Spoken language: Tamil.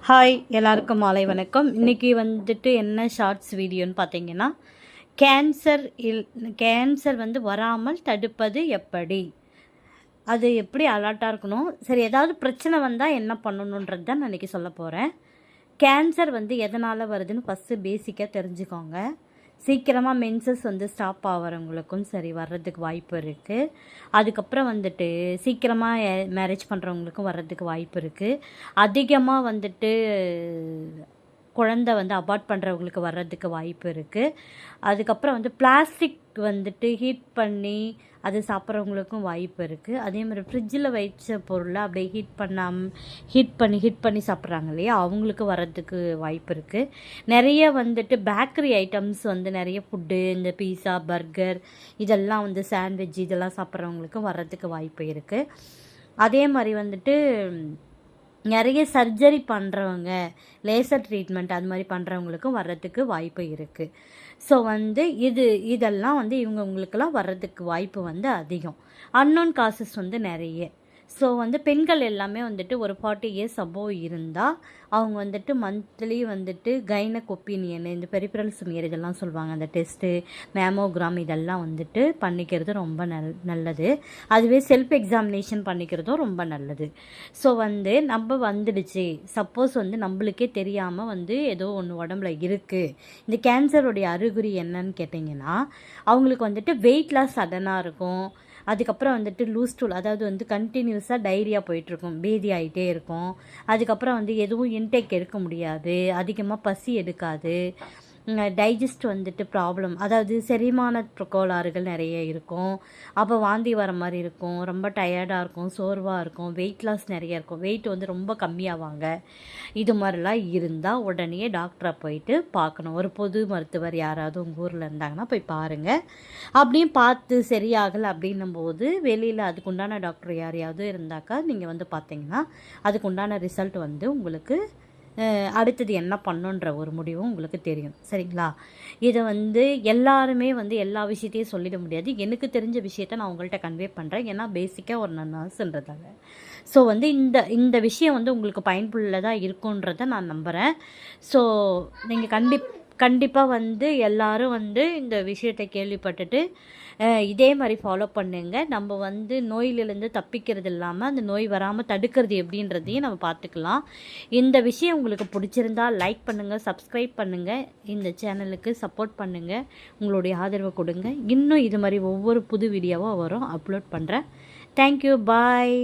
ஹாய் எல்லாருக்கும் மாலை வணக்கம். இன்றைக்கி வந்துட்டு என்ன ஷார்ட்ஸ் வீடியோன்னு பார்த்தீங்கன்னா, கேன்சர் வராமல் தடுப்பது எப்படி, அது எப்படி அலர்ட்டாக இருக்கணும், சரி ஏதாவது பிரச்சனை வந்தால் என்ன பண்ணணுன்றது தான் நான் இன்றைக்கி சொல்ல போகிறேன். கேன்சர் எதனால் வருதுன்னு ஃபஸ்ட்டு பேசிக்காக தெரிஞ்சுக்கோங்க. சீக்கிரமாக மென்சஸ் ஸ்டாப் ஆகிறவங்களுக்கும் சரி வர்றதுக்கு வாய்ப்பு இருக்குது. அதுக்கப்புறம் சீக்கிரமாக மேரேஜ் பண்ணுறவங்களுக்கும் வர்றதுக்கு வாய்ப்பு இருக்குது. அதிகமாக குழந்தை அபார்ட் பண்ணுறவங்களுக்கு வர்றதுக்கு வாய்ப்பு இருக்குது. அதுக்கப்புறம் பிளாஸ்டிக் ஹீட் பண்ணி அது சாப்பிட்றவங்களுக்கும் வாய்ப்பு இருக்குது. அதே மாதிரி ஃப்ரிட்ஜில் வைச்ச பொருளை அப்படியே ஹீட் பண்ணி சாப்பிட்றாங்க இல்லையா, அவங்களுக்கு வர்றதுக்கு வாய்ப்பு இருக்குது. நிறைய பேக்கரி ஐட்டம்ஸ் நிறைய ஃபுட்டு, இந்த பீஸா, பர்கர், இதெல்லாம் சாண்ட்விச் இதெல்லாம் சாப்பிட்றவங்களுக்கும் வர்றதுக்கு வாய்ப்பு இருக்குது. அதே மாதிரி நிறைய சர்ஜரி பண்ணுறவங்க, லேசர் ட்ரீட்மெண்ட் அது மாதிரி பண்ணுறவங்களுக்கும் வர்றதுக்கு வாய்ப்பு இருக்குது. ஸோ இதெல்லாம் இவங்களுக்கெல்லாம் வர்றதுக்கு வாய்ப்பு அதிகம். அன்னோன் காசஸ் நிறைய. ஸோ பெண்கள் எல்லாமே ஒரு 40 இயர்ஸ் அபோவ் இருந்தால் அவங்க மந்த்லி கைனக் ஒப்பீனியன், இந்த பெரிஃபரல் ஸ்மியர் இதெல்லாம் சொல்லுவாங்க, அந்த டெஸ்ட்டு, மேமோகிராம் இதெல்லாம் பண்ணிக்கிறது ரொம்ப நல்லது. அதுவே செல்ஃப் எக்ஸாமினேஷன் பண்ணிக்கிறதும் ரொம்ப நல்லது. ஸோ நம்ம வந்துடுச்சு, சப்போஸ் நம்மளுக்கே தெரியாமல் ஏதோ ஒன்று உடம்புல இருக்குது, இந்த கேன்சருடைய அறிகுறி என்னன்னு கேட்டிங்கன்னா, அவங்களுக்கு வெயிட் லாஸ் சடனாக இருக்கும். அதுக்கப்புறம் லூஸ் டூல், அதாவது கண்டினியூஸாக டைரியா போயிட்டுருக்கும், பேதி ஆகிட்டே இருக்கும். அதுக்கப்புறம் எதுவும் இன்டேக் எடுக்க முடியாது, அதிகமாக பசி எடுக்காது, டைஜஸ்ட் ப்ராப்ளம், அதாவது செரிமான கோளாறுகள் நிறைய இருக்கும். அப்போ வாந்தி வர மாதிரி இருக்கும், ரொம்ப டயர்டாக இருக்கும், சோர்வாக இருக்கும், வெயிட் லாஸ் நிறைய இருக்கும், வெயிட் ரொம்ப கம்மியாவாங்க. இது மாதிரிலாம் இருந்தால் உடனே டாக்டரை போயிட்டு பார்க்கணும். ஒரு பொது மருத்துவர் யாராவது உங்கள் ஊரில் இருந்தாங்கன்னா போய் பாருங்கள். அப்படியும் பார்த்து சரியாகலை அப்படின்னும் போது வெளியில் அதுக்குண்டான டாக்டர் யாரையாவது இருந்தாக்கா நீங்கள் பார்த்தீங்கன்னா அதுக்குண்டான ரிசல்ட் உங்களுக்கு அடுத்தது என்ன பண்ணுன்ற ஒரு முடிவும் உங்களுக்கு தெரியும். சரிங்களா? இதை எல்லாருமே எல்லா விஷயத்தையும் சொல்லிட முடியாது. எனக்கு தெரிஞ்ச விஷயத்த நான் உங்கள்கிட்ட கன்வே பண்ணுறேன். ஏன்னா பேசிக்காக ஒரு நர்ஸுன்றதால. ஸோ இந்த விஷயம் உங்களுக்கு பயனுள்ளதாக இருக்குன்றதை நான் நம்புகிறேன். ஸோ நீங்கள் கண்டிப்பாக எல்லோரும் இந்த விஷயத்தை கேள்விப்பட்டுட்டு இதே மாதிரி ஃபாலோ பண்ணுங்க. நம்ம நோயிலிருந்து தப்பிக்கிறது இல்லாமல் அந்த நோய் வராமல் தடுக்கிறது எப்படின்றதையும் நம்ம பார்த்துக்கலாம். இந்த விஷயம் உங்களுக்கு பிடிச்சிருந்தா லைக் பண்ணுங்கள், சப்ஸ்கிரைப் பண்ணுங்கள், இந்த சேனலுக்கு சப்போர்ட் பண்ணுங்கள், உங்களுடைய ஆதரவை கொடுங்க. இன்னும் இது மாதிரி ஒவ்வொரு புது வீடியோவாக வரும், அப்லோட் பண்ணுறேன். தேங்க்யூ, பாய்.